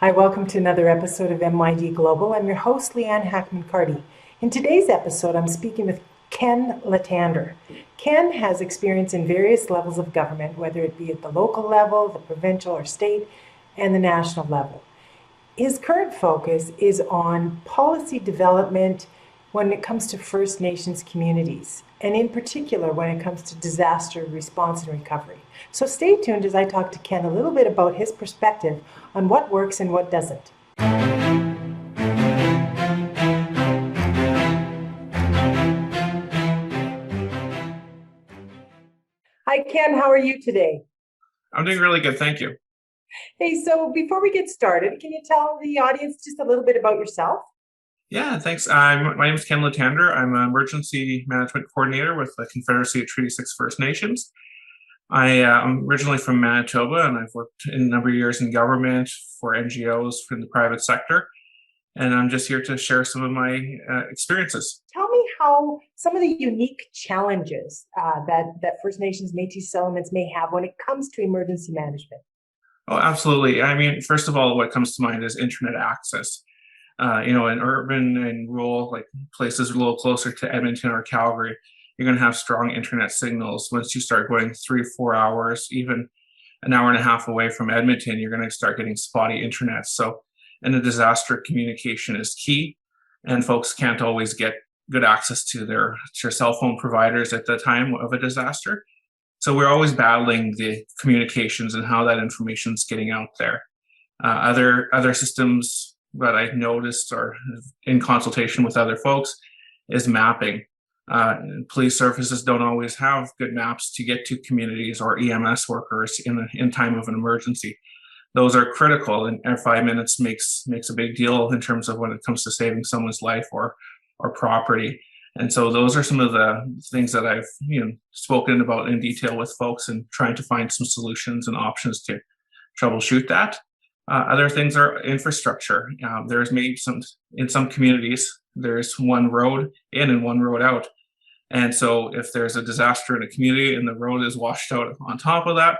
Hi, welcome to another episode of MYD Global. I'm your host, Leanne Hackman-Carty. In today's episode, I'm speaking with Ken Letander. Ken has experience in various levels of government, whether it be at the local level, the provincial or state, and the national level. His current focus is on policy development when it comes to First Nations communities, and in particular when it comes to disaster response and recovery. So stay tuned as I talk to Ken a little bit about his perspective on what works and what doesn't. Hi, Ken. How are you today? I'm doing really good, thank you. Hey, so before we get started, can you tell the audience just a little bit about yourself? Yeah, thanks. My name is Ken Letander. I'm an emergency management coordinator with the Confederacy of Treaty 6 First Nations. I'm originally from Manitoba, and I've worked in a number of years in government for NGOs from the private sector. And I'm just here to share some of my experiences. Tell me how some of the unique challenges that First Nations Métis settlements may have when it comes to emergency management. Oh, absolutely. I mean, first of all, what comes to mind is internet access. In urban and rural, like places a little closer to Edmonton or Calgary, you're going to have strong internet signals. Once you start going 3 or 4 hours, even an hour and a half away from Edmonton, you're going to start getting spotty internet. So, in a disaster, communication is key, and folks can't always get good access to their cell phone providers at the time of a disaster. So we're always battling the communications and how that information is getting out there. Other systems that I've noticed or in consultation with other folks is mapping. Police services don't always have good maps to get to communities or EMS workers in time of an emergency. Those are critical, and 5 minutes makes a big deal in terms of when it comes to saving someone's life or property. And so those are some of the things that I've spoken about in detail with folks and trying to find some solutions and options to troubleshoot that. Other things are infrastructure. There's maybe in some communities, there's one road in and one road out. And so if there's a disaster in a community and the road is washed out on top of that,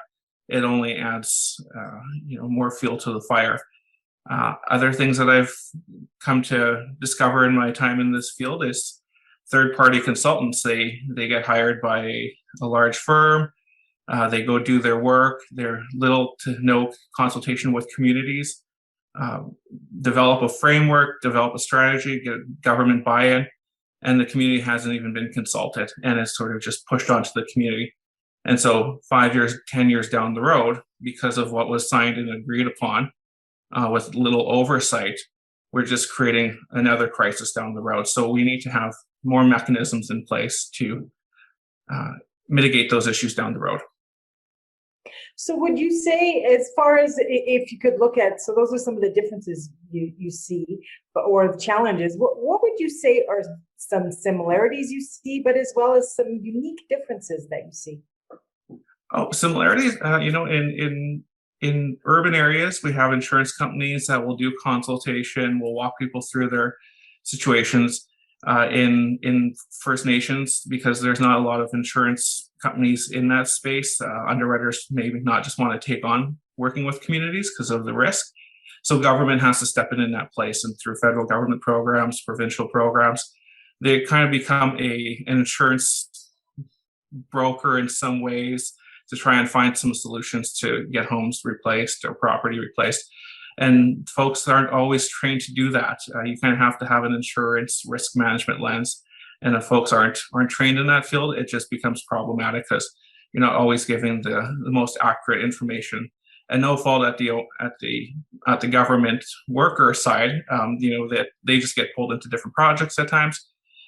it only adds more fuel to the fire. Other things that I've come to discover in my time in this field is third-party consultants. They get hired by a large firm. They go do their work. They're little to no consultation with communities. Develop a framework, develop a strategy, get government buy-in, and the community hasn't even been consulted, and it's sort of just pushed onto the community. And so 5 years, 10 years down the road, because of what was signed and agreed upon with little oversight, we're just creating another crisis down the road. So we need to have more mechanisms in place to mitigate those issues down the road. So would you say, as far as if you could look at, so those are some of the differences you see, or the challenges, what would you say are some similarities you see, but as well as some unique differences that you see? Oh, similarities, in urban areas, we have insurance companies that will do consultation, will walk people through their situations. In First Nations, because there's not a lot of insurance companies in that space, underwriters maybe not just want to take on working with communities because of the risk. So government has to step in that place, and through federal government programs, provincial programs, they kind of become an insurance broker in some ways to try and find some solutions to get homes replaced or property replaced. And folks aren't always trained to do that. You kind of have to have an insurance risk management lens. And if folks aren't trained in that field, it just becomes problematic because you're not always giving the most accurate information. And no fault at the government worker side, that they just get pulled into different projects at times.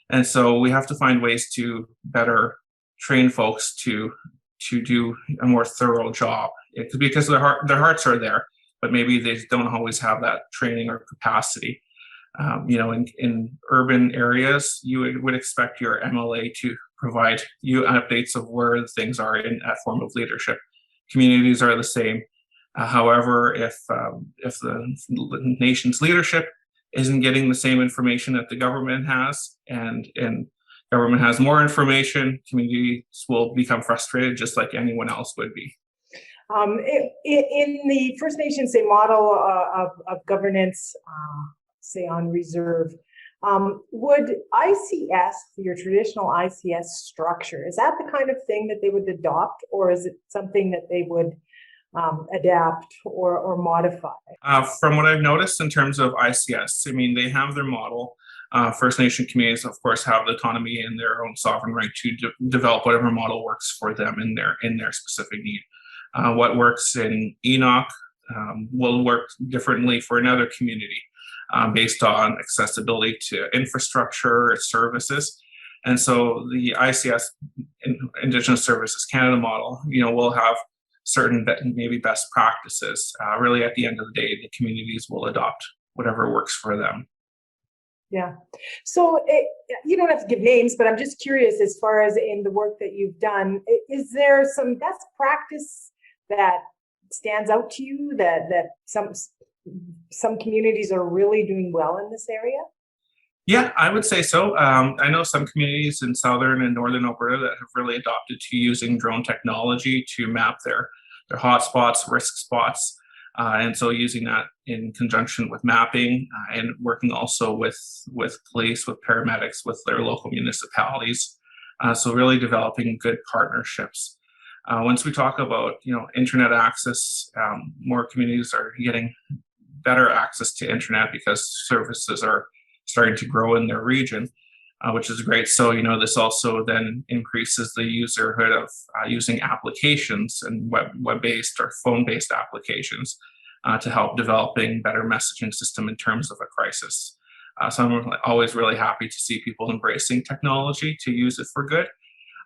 And so we have to find ways to better train folks to do a more thorough job. Because their hearts are there, but maybe they don't always have that training or capacity. In urban areas, you would expect your MLA to provide you updates of where things are in that form of leadership. Communities are the same. However, if the nation's leadership isn't getting the same information that the government has, and government has more information, communities will become frustrated just like anyone else would be. In the First Nations, say, model of governance, say on reserve, would ICS, your traditional ICS structure, is that the kind of thing that they would adopt, or is it something that they would adapt or modify? From what I've noticed in terms of ICS, I mean, they have their model. First Nation communities, of course, have the autonomy and their own sovereign right to develop whatever model works for them in their specific need. What works in Enoch will work differently for another community based on accessibility to infrastructure, services. And so the ICS, Indigenous Services Canada model, will have certain maybe best practices. Really, at the end of the day, the communities will adopt whatever works for them. Yeah. So you don't have to give names, but I'm just curious, as far as in the work that you've done, is there some best practice that stands out to you that some communities are really doing well in this area? Yeah, I would say so. I know some communities in southern and northern Alberta that have really adopted to using drone technology to map their hotspots, risk spots, and so using that in conjunction with mapping and working also with police, with paramedics, with their local municipalities. So really developing good partnerships. Once we talk about internet access, more communities are getting better access to internet because services are starting to grow in their region, which is great. So, this also then increases the userhood of using applications and web-based or phone-based applications to help developing better messaging system in terms of a crisis. So I'm always really happy to see people embracing technology to use it for good.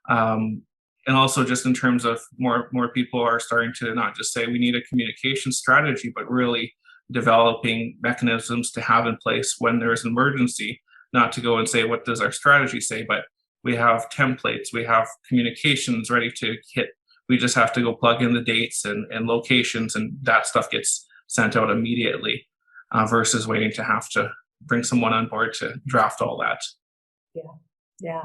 And also just in terms of more people are starting to not just say we need a communication strategy, but really developing mechanisms to have in place when there's an emergency, not to go and say, what does our strategy say? But we have templates, we have communications ready to hit. We just have to go plug in the dates and locations, and that stuff gets sent out immediately versus waiting to have to bring someone on board to draft all that. Yeah.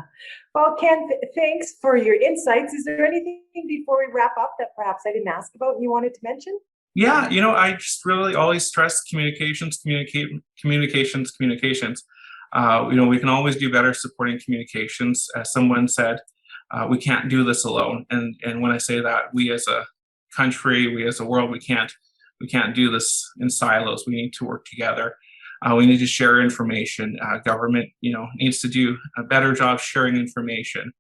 Well, Ken, thanks for your insights. Is there anything before we wrap up that perhaps I didn't ask about and you wanted to mention? Yeah, I just really always stress communications. We can always do better supporting communications. As someone said, we can't do this alone. And when I say that, we as a country, we as a world, we can't do this in silos. We need to work together. We need to share information. Government, needs to do a better job sharing information.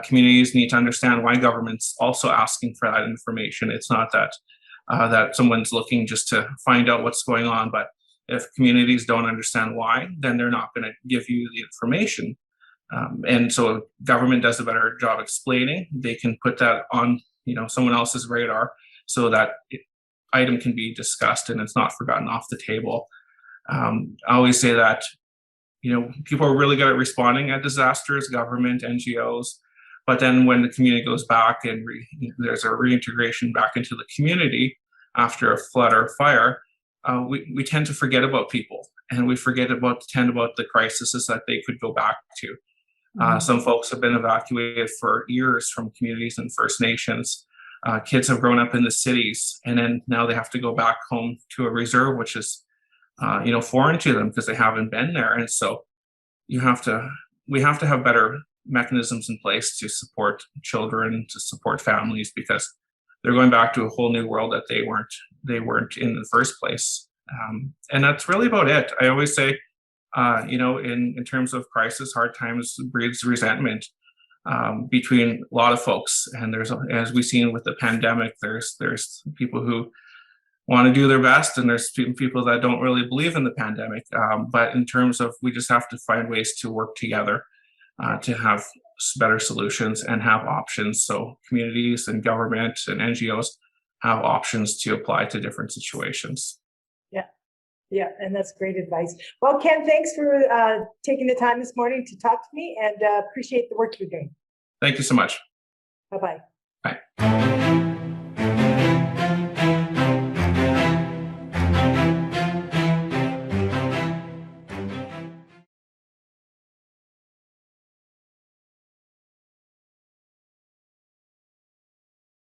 Communities need to understand why government's also asking for that information. It's not that someone's looking just to find out what's going on, but if communities don't understand why, then they're not going to give you the information. And so if government does a better job explaining, they can put that on someone else's radar so that item can be discussed and it's not forgotten off the table. I always say that people are really good at responding at disasters, government, NGOs, but then when the community goes back and there's a reintegration back into the community after a flood or fire, we tend to forget about people, and we tend about the crises that they could go back to. Some folks have been evacuated for years from communities and First Nations. Kids have grown up in the cities, and then now they have to go back home to a reserve, which is foreign to them because they haven't been there. And so we have to have better mechanisms in place to support children, to support families, because they're going back to a whole new world that they weren't in the first place. And that's really about it. I always say, in terms of crisis, hard times breeds resentment between a lot of folks. And as we've seen with the pandemic, there's people who want to do their best, and there's people that don't really believe in the pandemic. But in terms of, we just have to find ways to work together to have better solutions and have options. So communities and government and NGOs have options to apply to different situations. Yeah, and that's great advice. Well, Ken, thanks for taking the time this morning to talk to me, and appreciate the work you're doing. Thank you so much. Bye-bye. Bye.